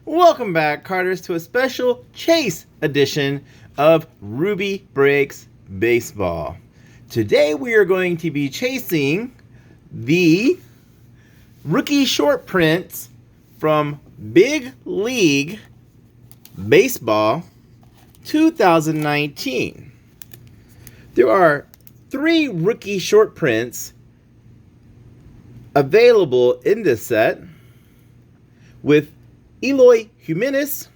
Welcome back, Carters, to a special Chase edition of Ruby Breaks Baseball. Today we are going to be chasing the rookie short prints from Big League Baseball 2019. There are 3 rookie short prints available in this set, with Eloy Jimenez,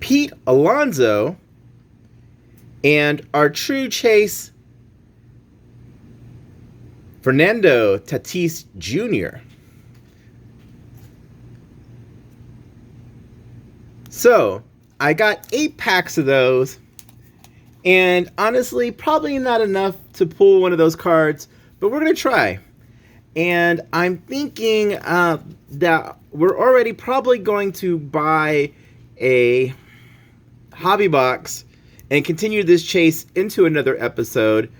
Pete Alonso, and our true chase, Fernando Tatis Jr. So, I got 8 packs of those, and honestly, probably not enough to pull one of those cards, but we're going to try. And I'm thinking that we're already probably going to buy a hobby box and continue this chase into another episode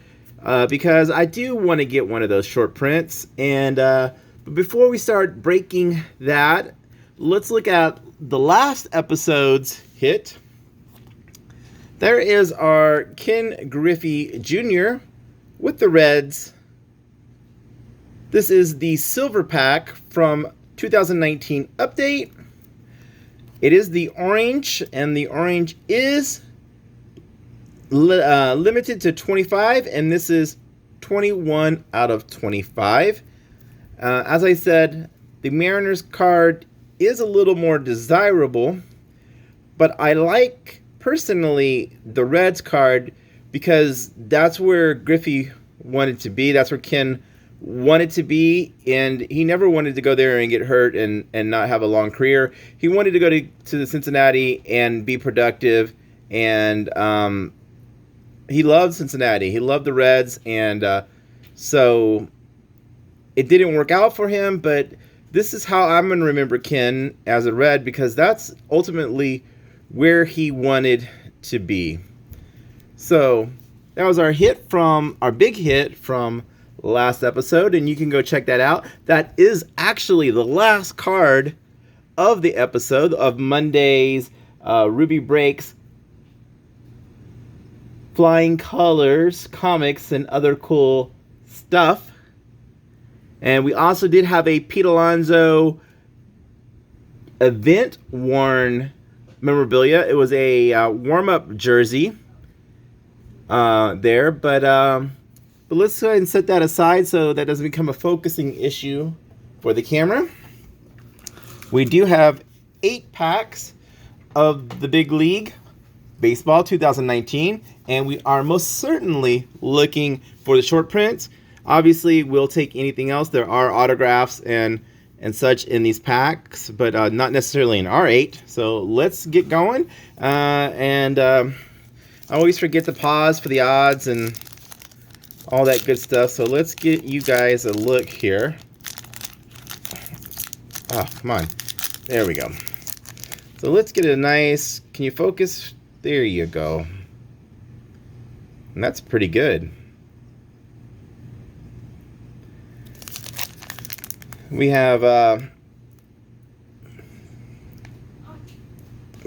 because I do want to get one of those short prints. And but before we start breaking that, let's look at the last episode's hit. There is our Ken Griffey Jr. with the Reds. This is the silver pack from 2019 update. It is the orange, and the orange is limited to 25, and this is 21 out of 25. As I said, the Mariners card is a little more desirable, but I like, personally, the Reds card because that's where Griffey wanted to be. That's where Ken wanted to be, and he never wanted to go there and get hurt and not have a long career. He wanted to go to the Cincinnati and be productive, and he loved Cincinnati. He loved the Reds, and so it didn't work out for him, but this is how I'm going to remember Ken as a Red, because that's ultimately where he wanted to be. So that was our big hit from last episode, and you can go check that out. That is actually the last card of the episode of Monday's Ruby Breaks Flying Colors comics and other cool stuff. And we also did have a Pete Alonso event worn memorabilia. It was a warm-up jersey there, but let's go ahead and set that aside so that doesn't become a focusing issue for the camera. We do have 8 packs of the Big League Baseball 2019, and we are most certainly looking for the short prints. Obviously, we'll take anything else. There are autographs and such in these packs, but not necessarily in our 8. So let's get going. I always forget to pause for the odds and all that good stuff. So let's get you guys a look here. Oh, come on. There we go. So let's get a nice... Can you focus? There you go. And that's pretty good. We have a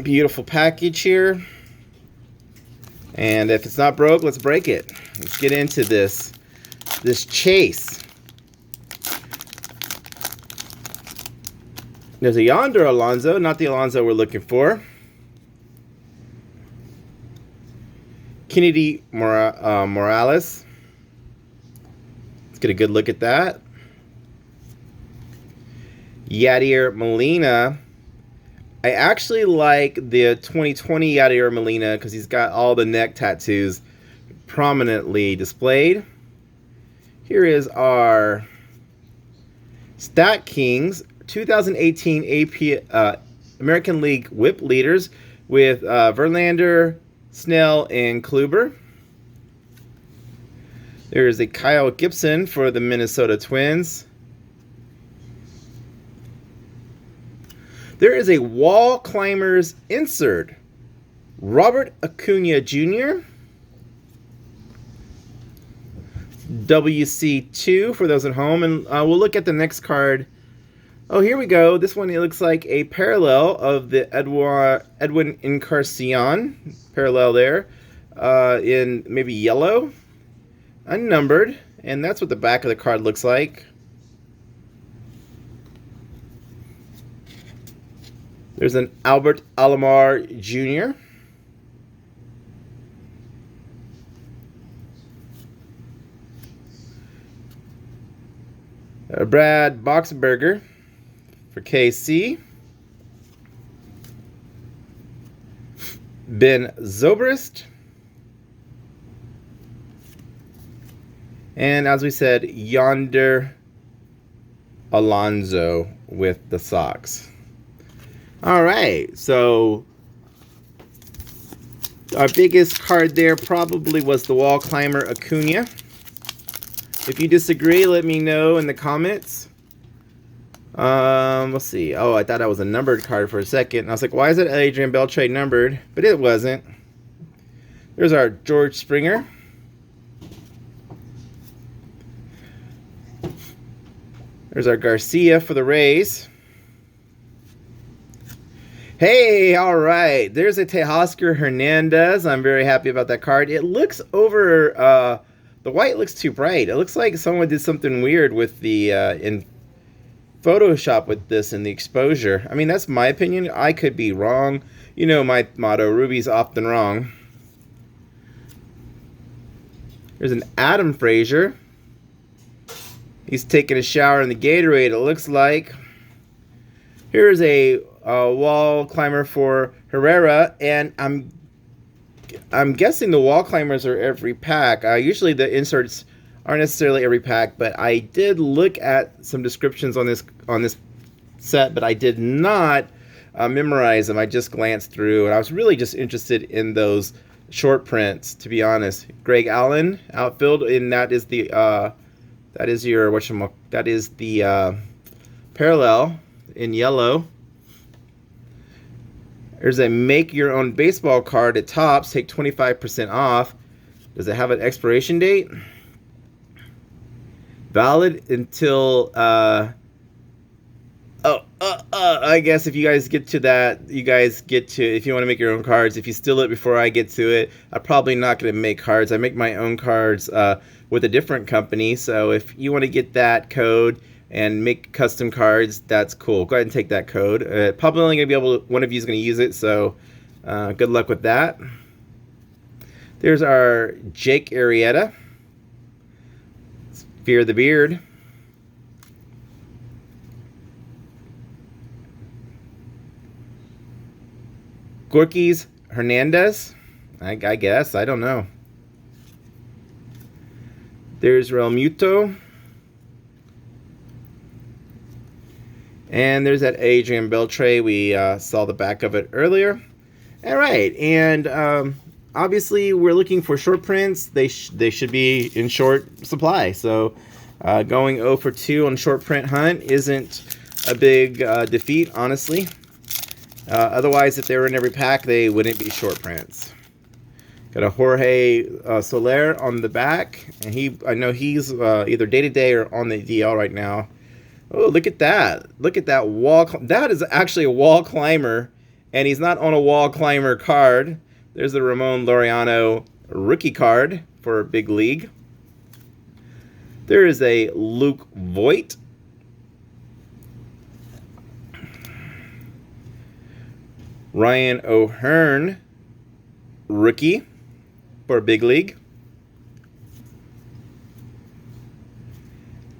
beautiful package here. And if it's not broke, let's break it. Let's get into this chase. There's a yonder Alonso, not the Alonso we're looking for. Kennedy Morales. Let's get a good look at that. Yadier Molina. I actually like the 2020 Yadier Molina because he's got all the neck tattoos prominently displayed. Here is our Stat Kings 2018 AP American League Whip Leaders with Verlander, Snell, and Kluber. There is a Kyle Gibson for the Minnesota Twins. There is a Wall Climbers insert. Robert Acuna Jr. WC2 for those at home. And we'll look at the next card Oh, here we go. This one, it looks like a parallel of the Edwin Encarnacion parallel there, in maybe yellow, unnumbered, and that's what the back of the card looks like. There's an Albert Alomar Jr. Brad Boxberger for KC. Ben Zobrist. And as we said, Yonder Alonso with the Sox. All right, so our biggest card there probably was the wall climber Acuna. If you disagree, let me know in the comments. Let's see. Oh, I thought that was a numbered card for a second. And I was like, why is it Adrian Beltre numbered? But it wasn't. There's our George Springer. There's our Garcia for the Rays. Hey, all right. There's a Teoscar Hernandez. I'm very happy about that card. It looks over... the white looks too bright. It looks like someone did something weird with the... in Photoshop with this and the exposure. I mean, that's my opinion. I could be wrong. You know my motto, Ruby's often wrong. There's an Adam Frazier. He's taking a shower in the Gatorade, it looks like. Here's a wall climber for Herrera, and I'm guessing the wall climbers are every pack. Usually the inserts aren't necessarily every pack, but I did look at some descriptions on this set, but I did not memorize them. I just glanced through, and I was really just interested in those short prints, to be honest. Greg Allen outfield, and that is the parallel in yellow. There's a make your own baseball card at Topps. Take 25% off. Does it have an expiration date? Valid until I guess if you guys get to that, if you want to make your own cards. If you steal it before I get to it, I'm probably not going to make cards. I make my own cards with a different company. So if you want to get that code and make custom cards, that's cool. Go ahead and take that code. Probably only going to be able to, one of you is going to use it, so good luck with that. There's our Jake Arrieta. Fear the Beard. Gorky's Hernandez. I guess. I don't know. There's Real Muto. And there's that Adrian Beltre. We saw the back of it earlier. All right. And obviously, we're looking for short prints. They should be in short supply. So going 0 for 2 on short print hunt isn't a big defeat, honestly. Otherwise, if they were in every pack, they wouldn't be short prints. Got a Jorge Soler on the back, and I know he's either day-to-day or on the DL right now. Oh, look at that. Look at that wall. That is actually a wall climber, and he's not on a wall climber card. There's the Ramon Laureano rookie card for Big League. There is a Luke Voigt. Ryan O'Hearn rookie for Big League.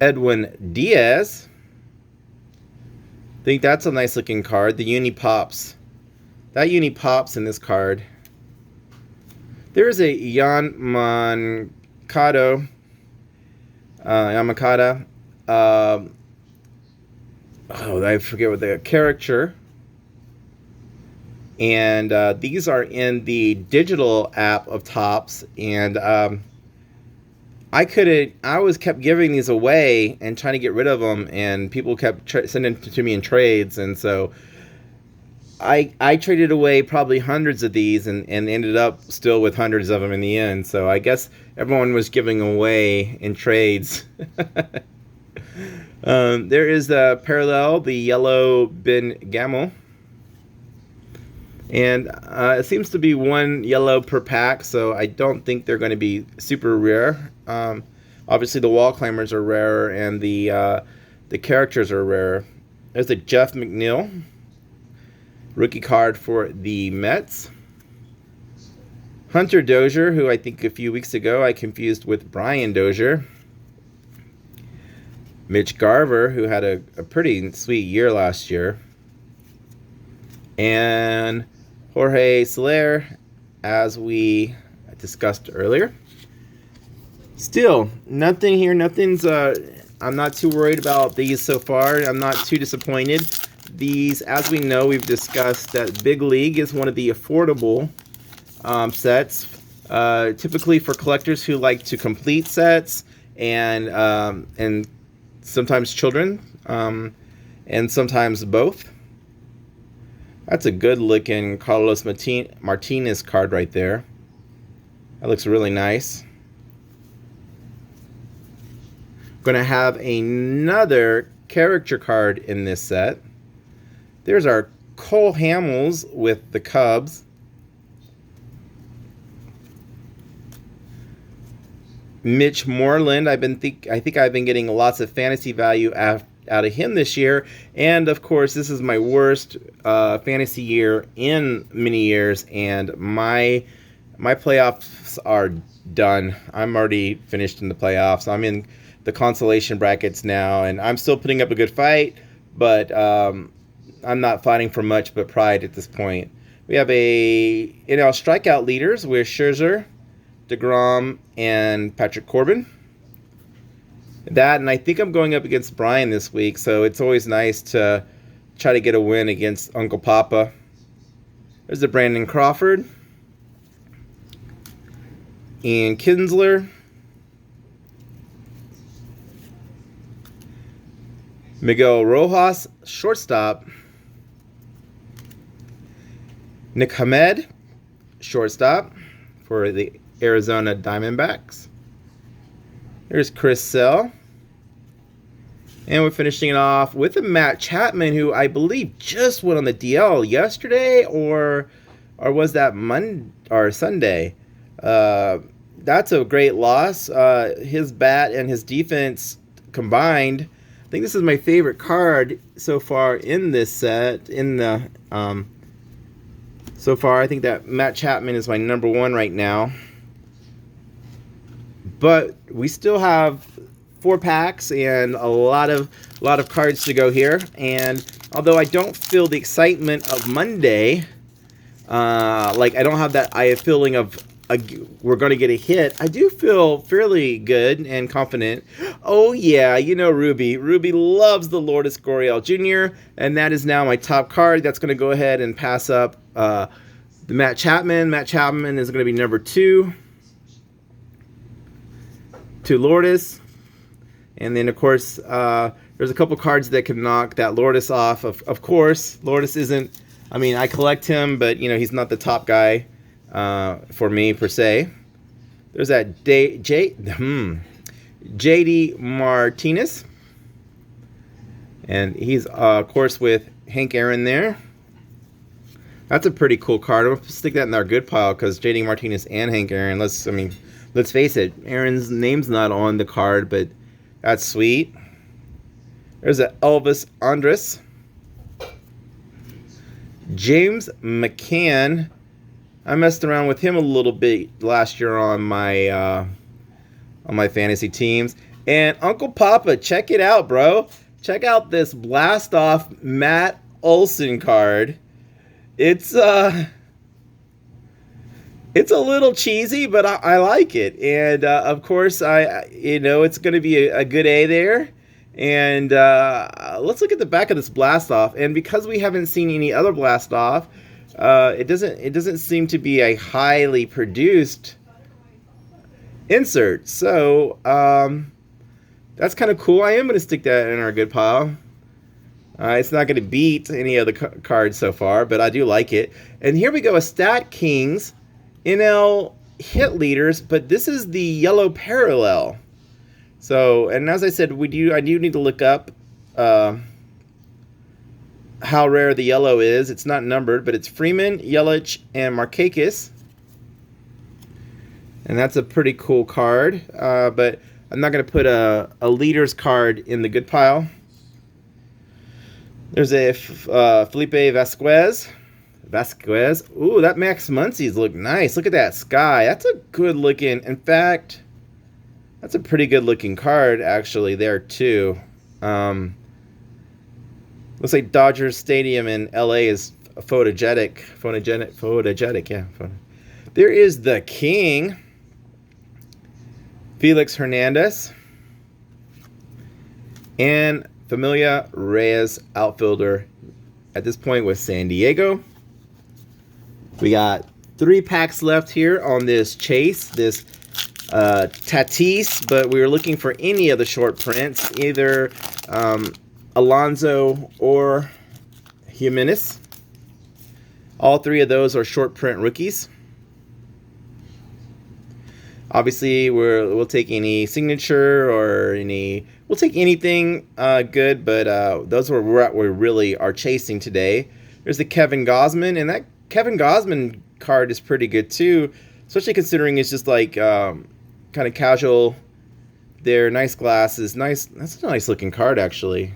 Edwin Diaz. I think that's a nice looking card. The uni pops. That uni pops in this card. There's a Jan Moncada. I forget what the character. And these are in the digital app of Topps, and I was kept giving these away and trying to get rid of them, and people kept sending them to me in trades, and so I traded away probably hundreds of these and ended up still with hundreds of them in the end. So I guess everyone was giving away in trades. There is the parallel, the yellow Ben Gamel. And it seems to be one yellow per pack, so I don't think they're going to be super rare. Obviously, the wall climbers are rarer, and the characters are rarer. There's the Jeff McNeil rookie card for the Mets. Hunter Dozier, who I think a few weeks ago I confused with Brian Dozier. Mitch Garver, who had a pretty sweet year last year. And Jorge Soler, as we discussed earlier. Still, nothing here. Nothing's... I'm not too worried about these so far. I'm not too disappointed. These, as we know, we've discussed that Big League is one of the affordable sets, typically for collectors who like to complete sets and sometimes children, and sometimes both. That's a good looking Carlos Martinez card right there. That looks really nice. Gonna have another character card in this set. There's our Cole Hamels with the Cubs. Mitch Moreland, I think I've been getting lots of fantasy value out of him this year, and of course this is my worst fantasy year in many years, and my playoffs are done. I'm already finished in the playoffs. I'm in the consolation brackets now, and I'm still putting up a good fight, but I'm not fighting for much but pride at this point. We have a NL strikeout leaders with Scherzer, DeGrom, and Patrick Corbin. That, and I think I'm going up against Brian this week, so it's always nice to try to get a win against Uncle Papa. There's the Brandon Crawford. Ian Kinsler. Miguel Rojas, shortstop. Nick Hamed, shortstop for the Arizona Diamondbacks. There's Chris Sale. And we're finishing it off with a Matt Chapman, who I believe just went on the DL yesterday, or was that Monday or Sunday? That's a great loss. His bat and his defense combined. I think this is my favorite card so far in this set. So far, I think that Matt Chapman is my number one right now. But we still have 4 packs and a lot of cards to go here. And although I don't feel the excitement of Monday, like I don't have that feeling of we're going to get a hit, I do feel fairly good and confident. Oh yeah, you know Ruby. Ruby loves the Lourdes Gurriel Jr., and that is now my top card. That's going to go ahead and pass up the Matt Chapman. Matt Chapman is going to be number 2 to Lourdes. And then, of course, there's a couple cards that can knock that Lourdes off. Of course, Lourdes isn't... I mean, I collect him, but, you know, he's not the top guy for me, per se. There's that J.D. Martinez. And he's, of course, with Hank Aaron there. That's a pretty cool card. I'm going to stick that in our good pile because J.D. Martinez and Hank Aaron, let's face it. Aaron's name's not on the card, but that's sweet. There's a Elvis Andrus. James McCann. I messed around with him a little bit last year on my fantasy teams. And Uncle Papa, check it out, bro. Check out this Blast Off Matt Olson card. It's a little cheesy, but I like it. And of course, it's going to be a good A there. And let's look at the back of this Blast Off. And because we haven't seen any other Blast Off, it doesn't seem to be a highly produced insert. So that's kind of cool. I am going to stick that in our good pile. It's not going to beat any of the cards so far, but I do like it. And here we go, a Stat Kings NL hit leaders, but this is the yellow parallel. So, and as I said, I do need to look up how rare the yellow is. It's not numbered, but it's Freeman, Yelich, and Markakis. And that's a pretty cool card. But I'm not going to put a leaders card in the good pile. There's a Felipe Vasquez. Ooh, that Max Muncy's look nice. Look at that sky. That's a good looking. In fact, that's a pretty good looking card actually there too. Looks like Dodger Stadium in LA is photogenic. Yeah. There is the King, Felix Hernandez, and Familia Reyes, outfielder at this point with San Diego. We got 3 packs left here on this chase, this Tatis, but we were looking for any of the short prints, either Alonso or Jimenez. All 3 of those are short print rookies. Obviously, we'll take any signature or we'll take anything good, but those are what we really are chasing today. There's the Kevin Gausman, and that Kevin Gausman card is pretty good too, especially considering it's just like kind of casual. They're nice glasses, nice. That's a nice looking card actually.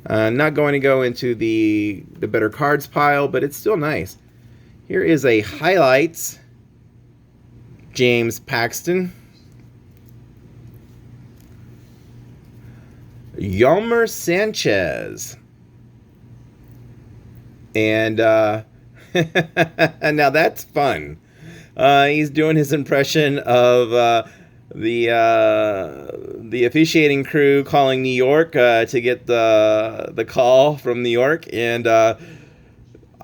Not going to go into the better cards pile, but it's still nice. Here is a highlights. James Paxton, Yolmer Sanchez, and now that's fun. He's doing his impression of the officiating crew calling New York to get the call from New York, and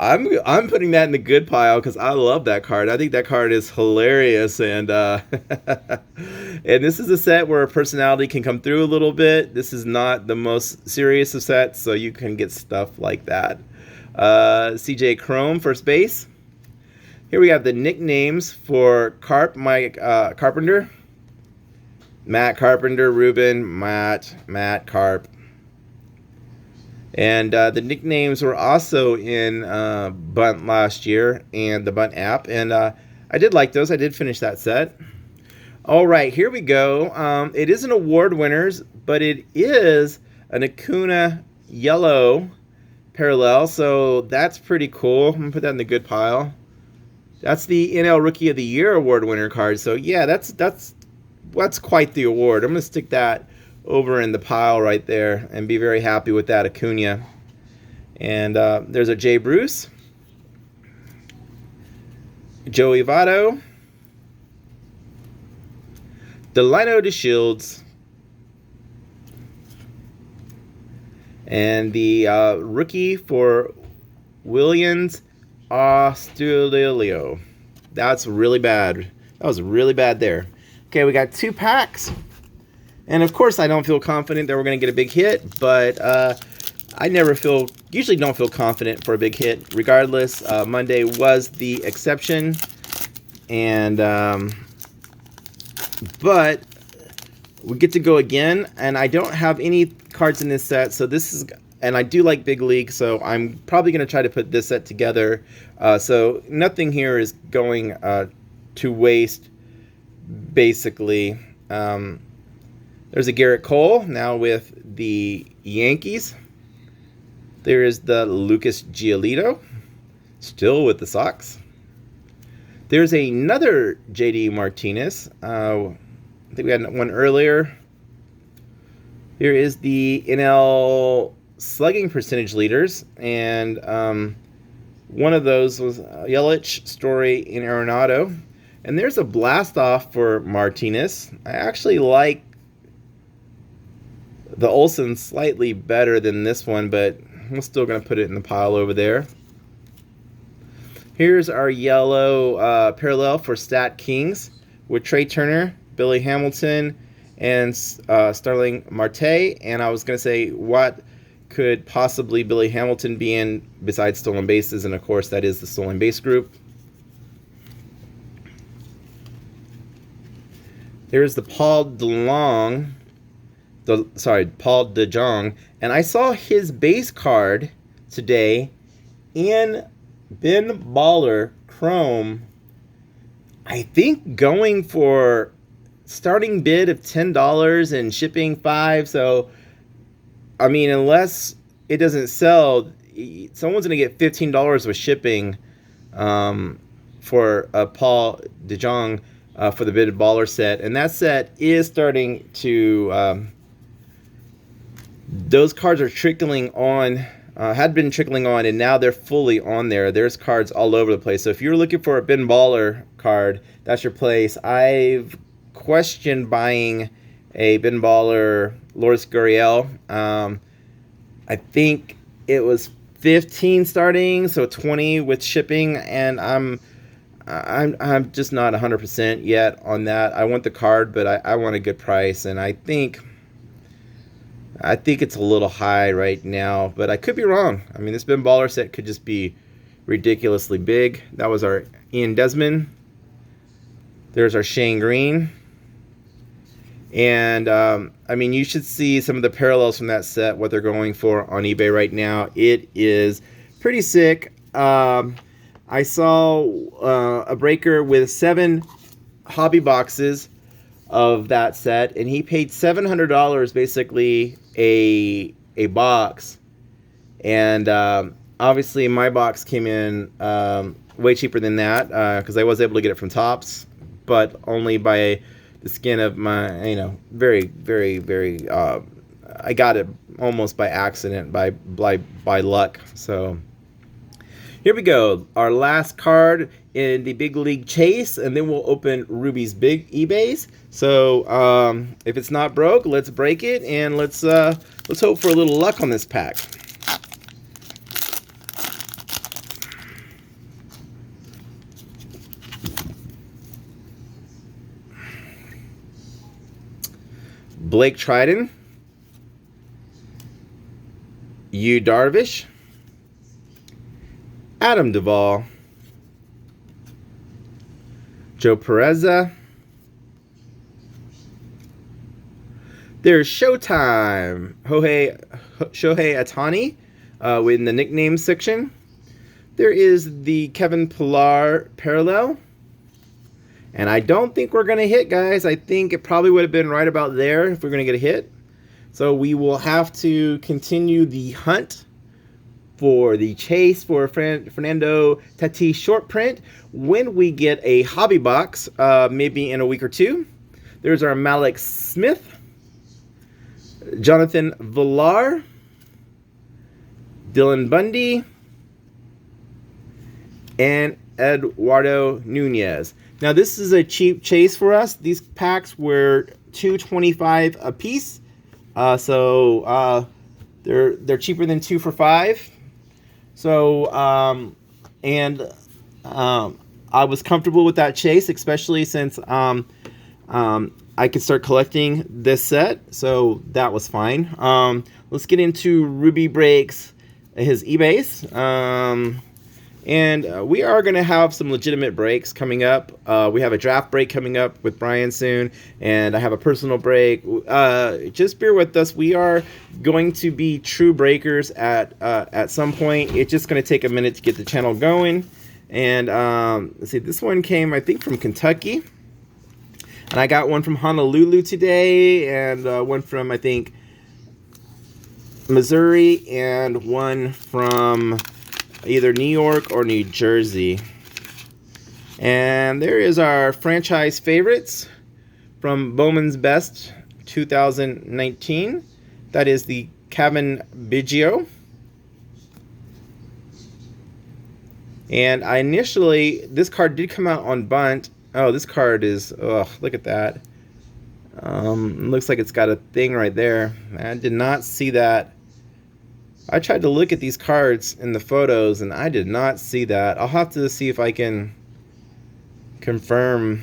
I'm putting that in the good pile because I love that card. I think that card is hilarious, and and this is a set where personality can come through a little bit. This is not the most serious of sets, so you can get stuff like that. CJ Chrome, first base. Here we have the nicknames for Mike Carpenter, Matt Carpenter, Ruben, Matt Carp. And the nicknames were also in Bunt last year and the Bunt app. And I did like those. I did finish that set. All right, here we go. It isn't award winners, but it is an Acuna yellow parallel. So that's pretty cool. I'm going to put that in the good pile. That's the NL Rookie of the Year award winner card. So yeah, that's quite the award. I'm going to stick that over in the pile right there and be very happy with that Acuna. And there's a Jay Bruce, Joey Votto, Delino DeShields, and the rookie for Williams Astudillo. That's really bad. That was really bad there. Okay, we got 2 packs. And of course, I don't feel confident that we're going to get a big hit, but I usually don't feel confident for a big hit. Regardless, Monday was the exception, and but we get to go again. And I don't have any cards in this set, so this is, and I do like Big League, so I'm probably going to try to put this set together. So nothing here is going to waste, basically. There's a Garrett Cole, now with the Yankees. There is the Lucas Giolito, still with the Sox. There's another JD Martinez. I think we had one earlier. Here is the NL slugging percentage leaders, and one of those was Yelich, Story, and Arenado. And there's a blast off for Martinez. I actually like the Olsen slightly better than this one, but I'm still going to put it in the pile over there. Here's our yellow parallel for Stat Kings with Trey Turner, Billy Hamilton, and Starling Marte. And I was going to say, what could possibly Billy Hamilton be in besides stolen bases? And of course, that is the stolen base group. There's the Paul DeLong Paul DeJong, and I saw his base card today in Ben Baller Chrome. I think going for starting bid of $10 and shipping $5. So, I mean, unless it doesn't sell, someone's going to get $15 with shipping for a Paul DeJong for the Bid Baller set. And that set is starting to... those cards are trickling on, had been trickling on, and now they're fully on there. There's cards all over the place. So if you're looking for a Ben Baller card, that's your place. I've questioned buying a Ben Baller Lourdes Gurriel. I think it was 15 starting, so 20 with shipping, and I'm just not 100% yet on that. I want the card, but I want a good price, and I think it's a little high right now, but I could be wrong. I mean, this Ben Baller set could just be ridiculously big. That was our Ian Desmond. There's our Shane Green. And, I mean, you should see some of the parallels from that set, what they're going for on eBay right now. It is pretty sick. I saw a breaker with 7 hobby boxes of that set, and he paid $700 basically a box. And obviously my box came in way cheaper than that because I was able to get it from Topps, but only by the skin of my, very, very, very, I got it almost by accident, by luck. So here we go, our last card in the Big League Chase, and then we'll open Ruby's big eBays. So if it's not broke, let's break it, and let's hope for a little luck on this pack. Blake Triton, Yu Darvish, Adam Duvall, Joe Pereza. There's Showtime, Shohei Ohtani in the nickname section. There is the Kevin Pillar parallel. And I don't think we're going to hit, guys. I think it probably would have been right about there if we're going to get a hit. So we will have to continue the hunt for the chase for Fernando Tatis short print when we get a hobby box, maybe in a week or two. There's our Malik Smith, Jonathan Villar, Dylan Bundy, and Eduardo Nunez. Now this is a cheap chase for us. These packs were $2.25 a piece, so they're cheaper than 2 for $5. So I was comfortable with that chase, especially since I could start collecting this set, so that was fine. Let's get into Ruby Breaks, his eBays. And we are going to have some legitimate breaks coming up. We have a draft break coming up with Brian soon, and I have a personal break. Just bear with us. We are going to be true breakers at some point. It's just going to take a minute to get the channel going. And let's see, this one came, I think, from Kentucky. And I got one from Honolulu today, and one from, I think, Missouri, and one from either New York or New Jersey. And there is our franchise favorites from Bowman's Best 2019. That is the Kevin Biggio. And I initially, this card did come out on bunt. Oh, this card is, look at that. Looks like it's got a thing right there. I did not see that. I tried to look at these cards in the photos, and I did not see that. I'll have to see if I can confirm.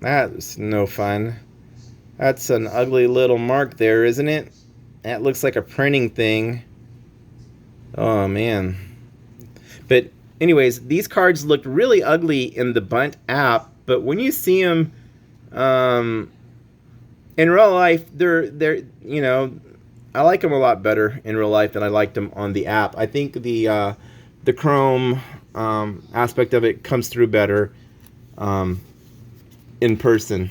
That's no fun. That's an ugly little mark there, isn't it? That looks like a printing thing. Oh, man. But anyways, these cards looked really ugly in the Bunt app, but when you see them In real life, they're you know, I like them a lot better in real life than I liked them on the app. I think the Chrome aspect of it comes through better in person.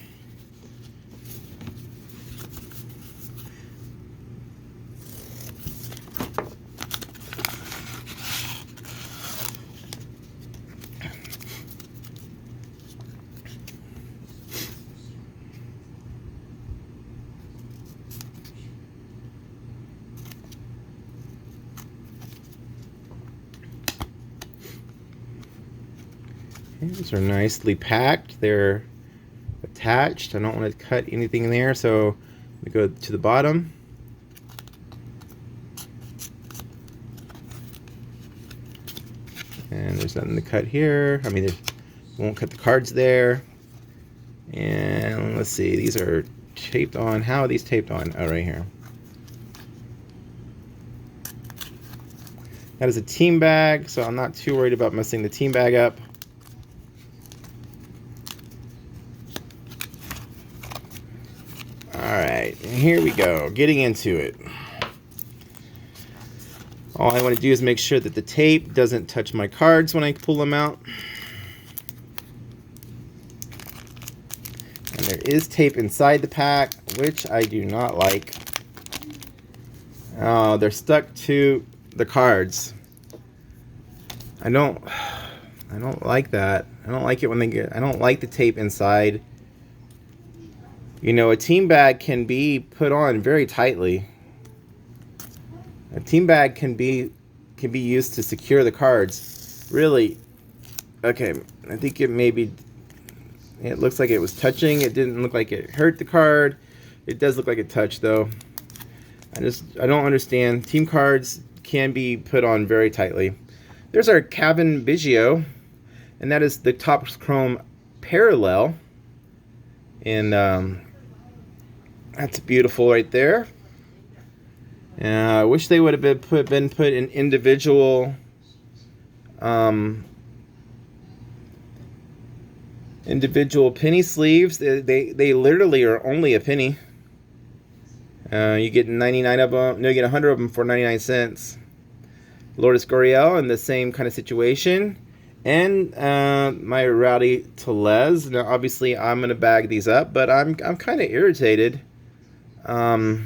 These are nicely packed. They're attached. I don't want to cut anything there, so we go to the bottom. And there's nothing to cut here. I mean, won't cut the cards there. And let's see, these are taped on. How are these taped on? Oh, right here. That is a team bag, so I'm not too worried about messing the team bag up. Alright, here we go, getting into it. All I want to do is make sure that the tape doesn't touch my cards when I pull them out. And there is tape inside the pack, which I do not like. Oh, they're stuck to the cards. I don't like that. I don't like it when I don't like the tape inside. You know, a team bag can be put on very tightly. A team bag can be used to secure the cards. Really, okay, I think it looks like it was touching. It didn't look like it hurt the card. It does look like it touched though. I don't understand. Team cards can be put on very tightly. There's our Cavan Biggio, and that is the Topps Chrome Parallel. And that's beautiful right there. I wish they would have been put in individual penny sleeves. They literally are only a penny. You get 99 of them. No, you get 100 of them for 99 cents. Lourdes Gurriel in the same kind of situation. And my Rowdy Tellez. Now, obviously, I'm going to bag these up, but I'm kind of irritated. You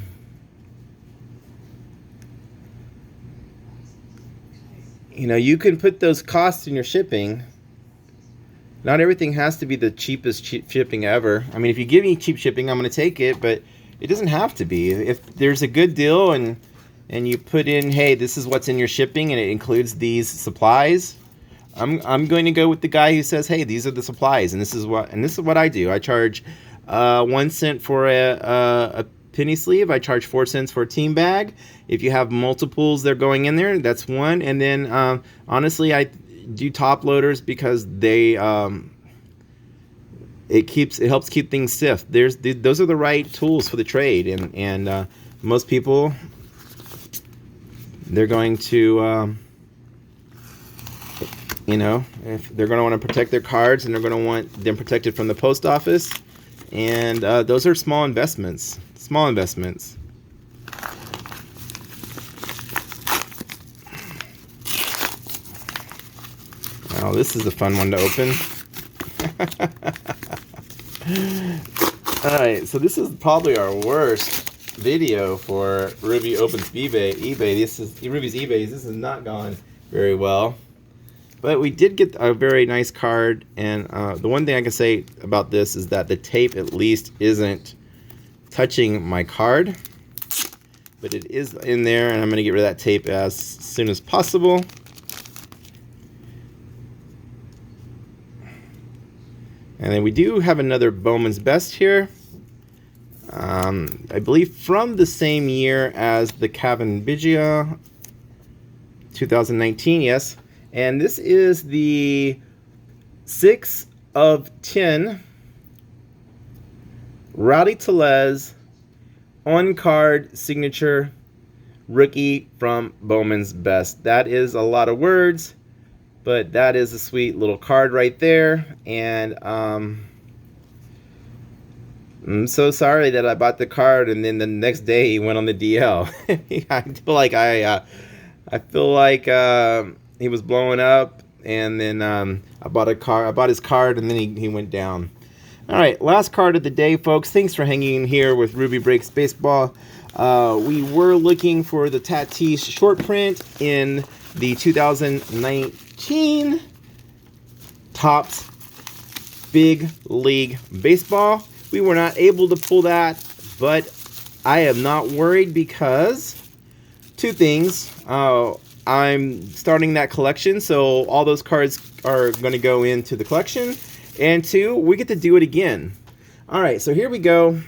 know, you can put those costs in your shipping. Not everything has to be the cheapest shipping ever. I mean, if you give me cheap shipping, I'm going to take it, but it doesn't have to be. If there's a good deal and you put in, hey, this is what's in your shipping and it includes these supplies, I'm going to go with the guy who says, hey, these are the supplies, and this is what I do. I charge 1 cent for a penny sleeve. I charge 4 cents for a team bag. If you have multiples that are going in there, that's one. And then honestly, I do top loaders because they it helps keep things stiff. Those are the right tools for the trade, and most people, they're going to you know, if they're going to want to protect their cards, and they're going to want them protected from the post office, and those are small investments. Small investments. Now this is a fun one to open. Alright, so this is probably our worst video for Ruby opens eBay. Ruby's eBay. This has not gone very well. But we did get a very nice card, and the one thing I can say about this is that the tape at least isn't touching my card, but it is in there, and I'm going to get rid of that tape as soon as possible. And then we do have another Bowman's Best here. I believe from the same year as the Cavan Biggio, 2019, yes. And this is the 6 of 10 Rowdy Tellez on-card signature rookie from Bowman's Best. That is a lot of words, but that is a sweet little card right there. And I'm I'm so sorry that I bought the card and then the next day he went on the DL. I feel like he was blowing up, and then I bought his card, and then he went down. All right, last card of the day, folks. Thanks for hanging in here with Ruby Breaks Baseball. We were looking for the Tatis short print in the 2019 Topps Big League Baseball. We were not able to pull that, but I am not worried because two things. I'm starting that collection, so all those cards are going to go into the collection. And two, we get to do it again. All right, so here we go.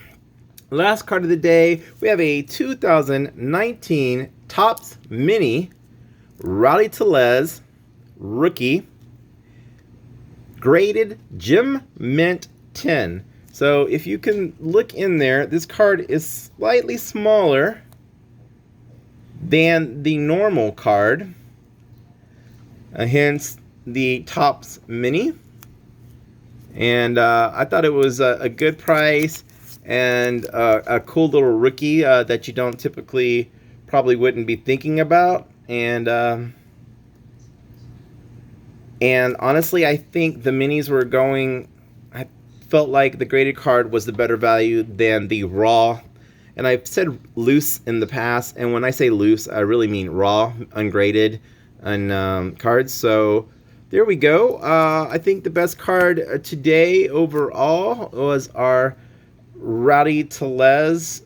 Last card of the day. We have a 2019 Topps Mini Rowdy Tellez rookie graded Gem Mint 10. So if you can look in there, this card is slightly smaller than the normal card, hence the Topps Mini. And I thought it was a good price and a cool little rookie that you don't typically probably wouldn't be thinking about. And honestly, I think the minis were going. I felt like the graded card was the better value than the raw. And I've said loose in the past, and when I say loose, I really mean raw, ungraded, and cards. So there we go. I think the best card today overall was our Rowdy Tellez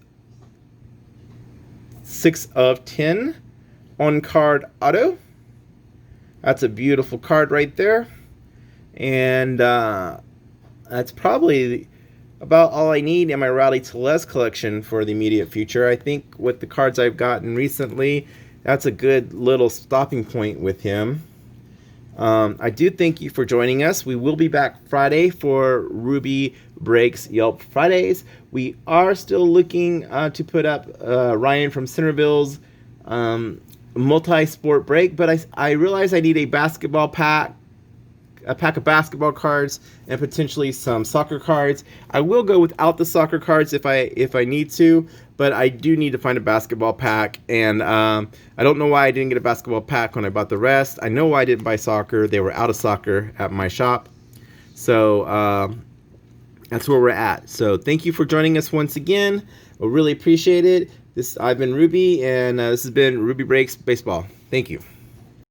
6 of 10 on card auto. That's a beautiful card right there. And that's probably about all I need in my Rowdy Tellez collection for the immediate future. I think with the cards I've gotten recently, that's a good little stopping point with him. I do thank you for joining us. We will be back Friday for Ruby Breaks Yelp Fridays. We are still looking to put up Ryan from Centerville's multi-sport break, but I realize I need a basketball pack, a pack of basketball cards, and potentially some soccer cards. I will go without the soccer cards if I need to, but I do need to find a basketball pack, and I don't know why I didn't get a basketball pack when I bought the rest. I know why I didn't buy soccer. They were out of soccer at my shop. So that's where we're at. So thank you for joining us once again. I really appreciate it. I've been Ruby, and this has been Ruby Breaks Baseball. Thank you.